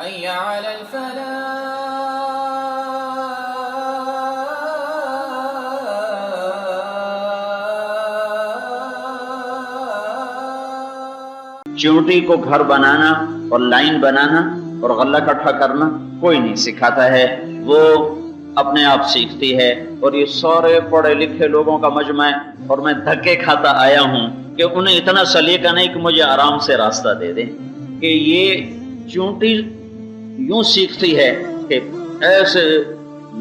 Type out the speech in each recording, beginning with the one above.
حي على الفلاح. چونٹی کو گھر بنانا اور لائن بنانا اور غلہ اکٹھا کرنا کوئی نہیں سکھاتا ہے، وہ اپنے آپ سیکھتی ہے۔ اور یہ سارے پڑھے لکھے لوگوں کا مجمع ہے، اور میں دھکے کھاتا آیا ہوں کہ انہیں اتنا سلیقہ نہیں کہ مجھے آرام سے راستہ دے دیں، کہ یہ چونٹی یوں سیکھتی ہے کہ ایسے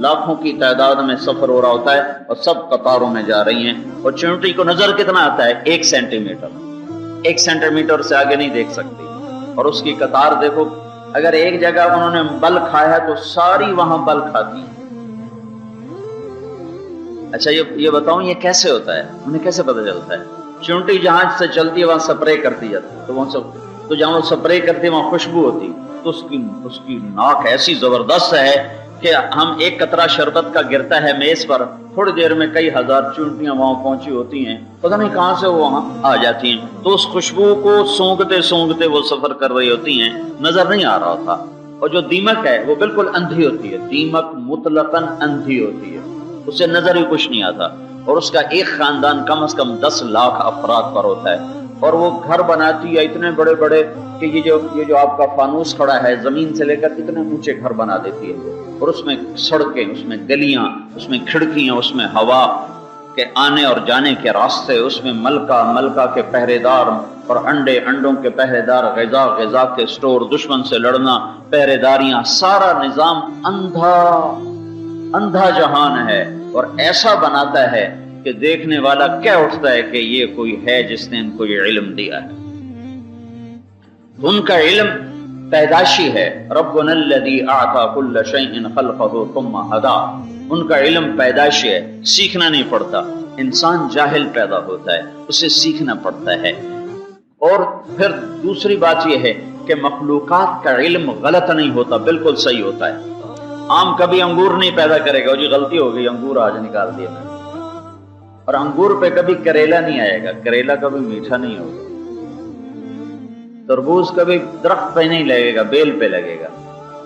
لاکھوں کی تعداد میں سفر ہو رہا ہوتا ہے اور سب قطاروں میں جا رہی ہیں، اور چونٹی کو نظر کتنا آتا ہے؟ 1 سینٹی میٹر، 1 سینٹی میٹر سے آگے نہیں دیکھ سکتی، اور اس کی قطار دیکھو، اگر ایک جگہ انہوں نے بل کھایا ہے تو ساری وہاں بل کھاتی ہیں۔ اچھا یہ بتاؤں یہ کیسے ہوتا ہے؟ انہیں کیسے پتہ چلتا ہے؟ چونٹی جہاں سے چلتی ہے وہاں سپرے کرتی جاتی ہے، تو جہاں وہ سپرے کرتی ہے وہاں خوشبو ہوتی، تو اس کی ناک ایسی زبردست ہے کہ ہم ایک قطرہ شربت کا گرتا ہے میز پر، تھوڑی دیر میں کئی ہزار چونٹیاں وہاں پہنچی ہوتی ہیں، پتہ نہیں کہاں سے وہ وہاں آ جاتی ہیں، تو اس خوشبو کو سونگتے سونگتے وہ سفر کر رہی ہوتی ہیں، نظر نہیں آ رہا ہوتا۔ اور جو دیمک ہے وہ بالکل اندھی ہوتی ہے، دیمک مطلقاً اندھی ہوتی ہے، اسے نظر ہی کچھ نہیں آتا، اور اس کا ایک خاندان کم از کم 10 لاکھ افراد پر ہوتا ہے، اور وہ گھر بناتی ہے اتنے بڑے بڑے کہ یہ جو آپ کا فانوس کھڑا ہے زمین سے لے کر اتنے اونچے گھر بنا دیتی ہے، اور اس میں سڑکیں، اس میں گلیاں، اس میں کھڑکیاں، اس میں ہوا کے آنے اور جانے کے راستے، اس میں ملکہ کے پہرے دار، اور انڈوں کے پہرے دار، غذا کے سٹور، دشمن سے لڑنا، پہرے داریاں، سارا نظام اندھا جہان ہے، اور ایسا بناتا ہے کہ دیکھنے والا کہہ اٹھتا ہے کہ یہ کوئی ہے جس نے ان کو یہ علم دیا ہے۔ ان کا علم پیدائشی ہے، ربنا الذی اعطى كل شیء خلقه ثم هدى، ان کا علم پیدائشی ہے، سیکھنا نہیں پڑتا، انسان جاہل پیدا ہوتا ہے، اسے سیکھنا پڑتا ہے۔ اور پھر دوسری بات یہ ہے کہ مخلوقات کا علم غلط نہیں ہوتا، بالکل صحیح ہوتا ہے۔ آم کبھی انگور نہیں پیدا کرے گا، جی غلطی ہو گئی انگور آج نکال دیا میں، اور انگور پہ کبھی کریلا نہیں آئے گا، کریلا کبھی میٹھا نہیں ہوگا، تربوز کبھی درخت پہ نہیں لگے گا، بیل پہ لگے گا،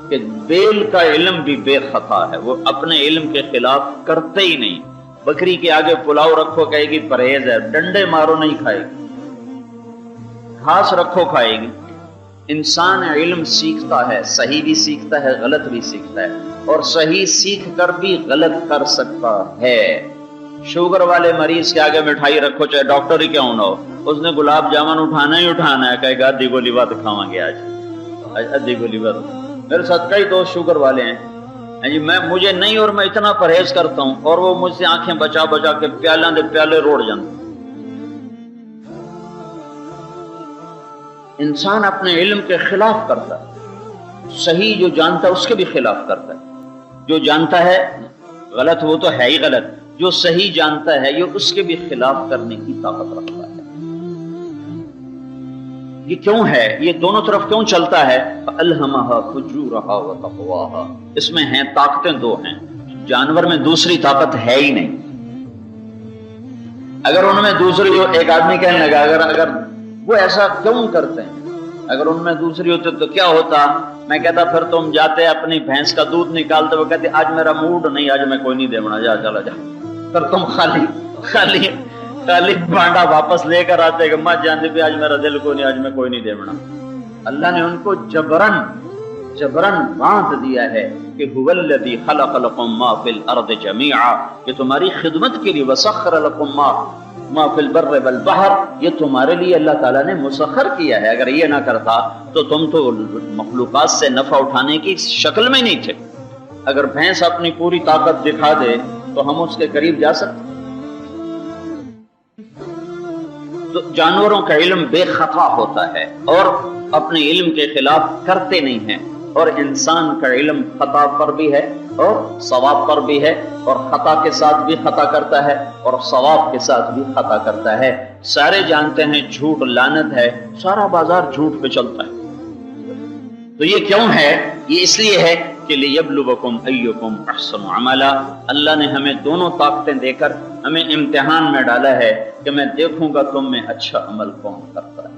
کہ بیل کا علم بھی بے خطا ہے، وہ اپنے علم کے خلاف کرتے ہی نہیں۔ بکری کے آگے پلاؤ رکھو کہے گی پرہیز ہے، ڈنڈے مارو نہیں کھائے گی، گھاس رکھو کھائے گی۔ انسان علم سیکھتا ہے، صحیح بھی سیکھتا ہے، غلط بھی سیکھتا ہے، اور صحیح سیکھ کر بھی غلط کر سکتا ہے۔ شوگر والے مریض کے آگے مٹھائی رکھو چاہے ڈاکٹر ہی کیوں نہ ہو، اس نے گلاب جامن اٹھانا ہی اٹھانا ہے، کہے گا ادھی گولی بات کھاواں گے آج ادھی گولی بات۔ میرے ساتھ کئی دوست شوگر والے ہیں جی، مجھے نہیں اور میں اتنا پرہیز کرتا ہوں، اور وہ مجھ سے آنکھیں بچا بچا کے پیالاں دے پیالے روڑ جاتے۔ انسان اپنے علم کے خلاف کرتا ہے، صحیح جو جانتا ہے اس کے بھی خلاف کرتا ہے، جو جانتا ہے غلط وہ تو ہے ہی غلط، جو صحیح جانتا ہے یہ اس کے بھی خلاف کرنے کی طاقت رکھتا ہے۔ یہ کیوں ہے؟ یہ دونوں طرف کیوں چلتا ہے؟ فَأَلْهَمَهَا فُجُورَهَا وَتَقْوَاهَا، اس میں ہیں طاقتیں دو ہیں، جانور میں دوسری طاقت ہے ہی نہیں۔ اگر ان میں دوسری جو ایک آدمی کہنے لگا اگر وہ ایسا کیوں کرتے ہیں، اگر ان میں دوسری ہوتے تو کیا ہوتا؟ میں کہتا پھر تم جاتے اپنی بھینس کا دودھ نکالتے، وہ کہتے آج میرا موڈ نہیں، آج میں کوئی نہیں دیونا، جا چلا جا، پھر تم خالی بانڈا واپس لے کر آتے کہ مت جانتے بھی آج میرا دل کو نہیں، آج میں کوئی نہیں دیونا۔ اللہ نے ان کو جبرن باندھ دیا ہے کہ هو الذی خلق لکم ما فی الارض جمیعا، کہ تمہاری خدمت کے لیے، وسخر لکم ما فی البر والبحر، یہ تمہارے لیے اللہ تعالیٰ نے مسخر کیا ہے۔ اگر یہ نہ کرتا تو تم تو مخلوقات سے نفع اٹھانے کی شکل میں نہیں تھے۔ اگر بھینس اپنی پوری طاقت دکھا دے تو ہم اس کے قریب جا سکتے؟ تو جانوروں کا علم بے خطا ہوتا ہے اور اپنے علم کے خلاف کرتے نہیں ہیں، اور انسان کا علم خطا پر بھی ہے اور ثواب پر بھی ہے، اور خطا کے ساتھ بھی خطا کرتا ہے اور ثواب کے ساتھ بھی خطا کرتا ہے۔ سارے جانتے ہیں جھوٹ لعنت ہے، سارا بازار جھوٹ پہ چلتا ہے۔ تو یہ کیوں ہے؟ یہ اس لیے ہے کہ لِيَبْلُوَكُمْ أَيُّكُمْ أَحْسَنُ عَمَلًا، اللہ نے ہمیں دونوں طاقتیں دے کر ہمیں امتحان میں ڈالا ہے کہ میں دیکھوں گا تم میں اچھا عمل کون کرتا ہے۔